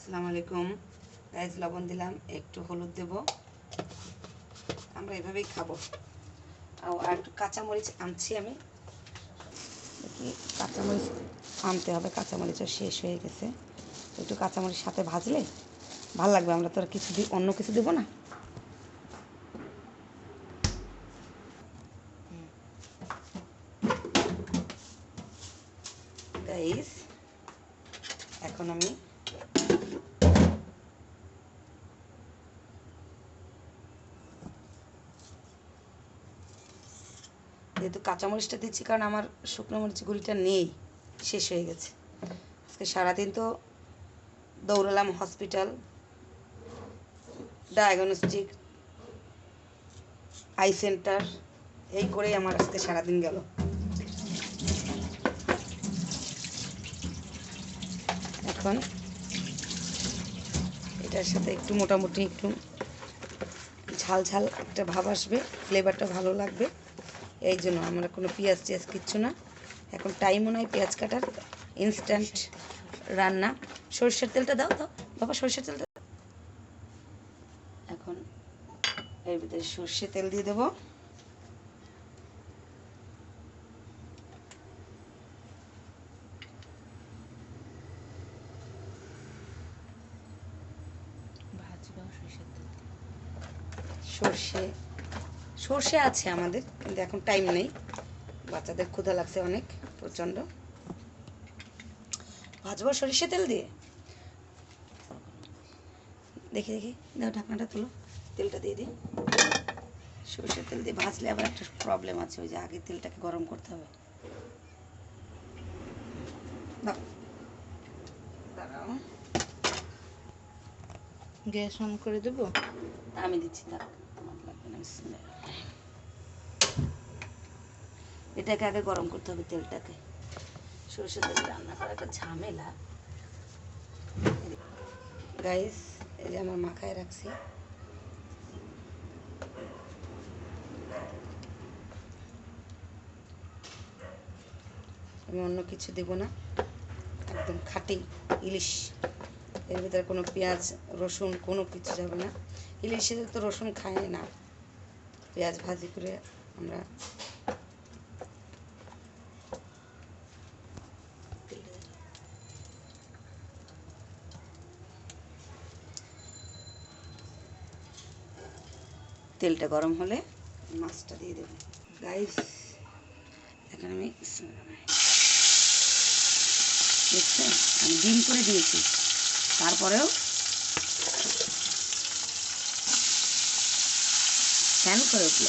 আসসালামু আলাইকুম গাইস, লবণ দিলাম, একটু হলুদ দেব। আমরা এভাবেই খাবো। আর একটু কাঁচামরিচ আনছি আমি, দেখি কাঁচামরিচ আনতে হবে। কাঁচামরিচও শেষ হয়ে গেছে, একটু কাঁচামরিচ সাথে ভাজলে ভালো লাগবে। আমরা তো আর কিছু অন্য কিছু দেবো না। গাইস, এখন আমি যেহেতু কাঁচামরিচটা দিচ্ছি, কারণ আমার শুকনো মরিচ গুঁড়িটা নেই, শেষ হয়ে গেছে। আজকে সারাদিন তো দৌড়ালাম, হসপিটাল, ডায়াগনস্টিক, আই সেন্টার, এই করেই আমার আজকে সারাদিন গেল। এখন এটার সাথে একটু মোটামুটি একটু ঝাল ঝাল একটা ভাব আসবে, ফ্লেভারটা ভালো লাগবে। এই জন্য আমরা কোনো পেঁয়াজ টিয়াজ কিচ্ছু না। এখন টাইমও নয় পেঁয়াজ কাটার, ইনস্ট্যান্ট রান্না। সরষের তেলটা দাও দাও বাবা, সরষের তেলটা। এখন এর ভিতরে সর্ষে তেল দিয়ে দেবো। সর্ষে আছে আমাদের, কিন্তু এখন টাইম নেই। বাচ্চাদের ক্ষুধা লাগছে অনেক প্রচণ্ড। ভাজবো সরিষা তেল দিয়ে। দেখি দেখি দাও, ঢাকনাটা তুলো, তেলটা দিয়ে দিই। সরষের তেল দিয়ে ভাজলে আবার একটা প্রবলেম আছে, ওই যে আগে তেলটাকে গরম করতে হবে। দাঁড়াও, গ্যাস অন করে দেবো। আমি দিচ্ছি, থাক, আমার লাগবে না। এটাকে আগে গরম করতে হবে, তেলটাকে। সরষের তেল রান্না করা একটা ঝামেলা। গাইস, এই যে আমার মাখায় রাখছি। আমি অন্য কিছু দেবো না, একদম খাঁটি ইলিশ। এর ভিতরে কোনো পেঁয়াজ রসুন কোনো কিছু যাবে না। ইলিশের তো রসুন খায় না। পেঁয়াজ ভাজি করে আমরা তেলটা গরম হলে মাছটা দিয়ে দেবো। গাইস, এখন আমি দেখছেন আমি ডিম করে দিয়েছি, তারপরেও ফ্যান করে উঠল।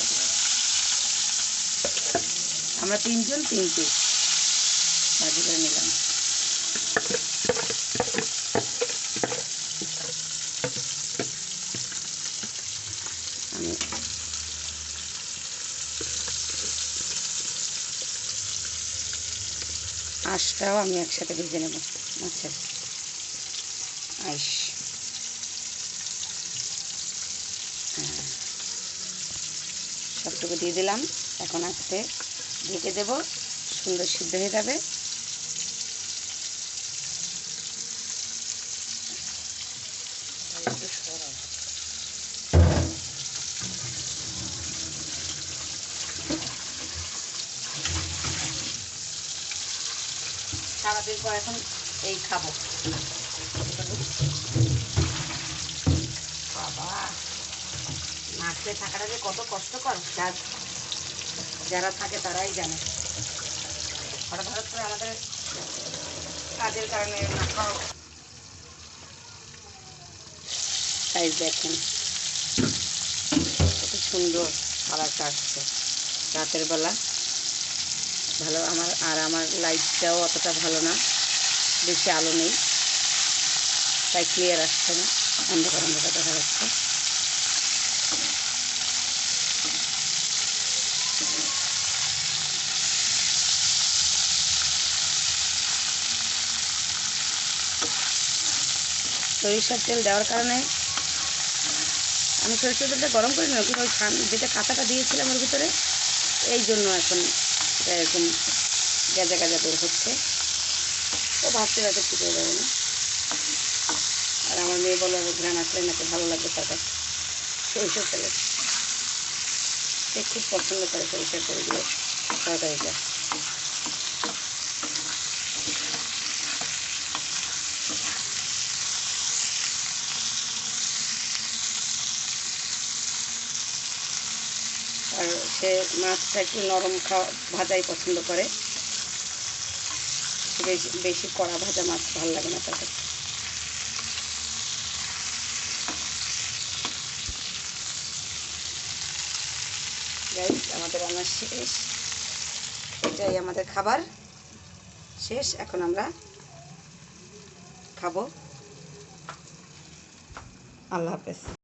আমরা তিনজন তিন পিস ভাজি করে নিলাম। আমি আঁশটাও আমি একসাথে ভেজে নেব, মাছের আঁশ। সবটুকু দিয়ে দিলাম। এখন আস্তে ঢেকে দেব, সুন্দর সিদ্ধ হয়ে যাবে। সারাদিন পর এখন এই খাবো। বাবা, না খেয়ে থাকাটা যে কত কষ্টকর, যারা থাকে তারাই জানে। হঠাৎ হঠাৎ করে আমাদের কাজের কারণে না খাওয়া। সাইজ দেখেন কত সুন্দর কালারটা আসছে। রাতের বেলা ভালো, আমার লাইটটাও অতটা ভালো না, বেশি আলো নেই, তাই ক্লিয়ার আসছে না, অন্ধকার অন্ধকার দেখা যাচ্ছে। সরিষার তেল দেওয়ার কারণে আমি সরিষার তেলটা গরম করি না, কিন্তু ওই যেটা কাঁচাটা দিয়েছিলাম ওর ভিতরে, এই জন্য এখন এটা এরকম গেজা গেজা বের হচ্ছে। তো ভাবতে রাতে ফুটে যাবে না। আর আমার মেয়ে বলে ঘ্রাণ আসলে নাকি ভালো লাগবে তার কাছে সরিষার তেলে। সে খুব পছন্দ করে সরিষার তেল দিয়ে তরকারিটা। আর সে মাছটা একটু নরম ভাজাই পছন্দ করে, বেশি বেশি কড়া ভাজা মাছ ভালো লাগে না তার কাছে। গাইস আমাদের রান্না শেষ, এটাই আমাদের খাবার শেষ। এখন আমরা খাবো। আল্লাহ হাফেজ।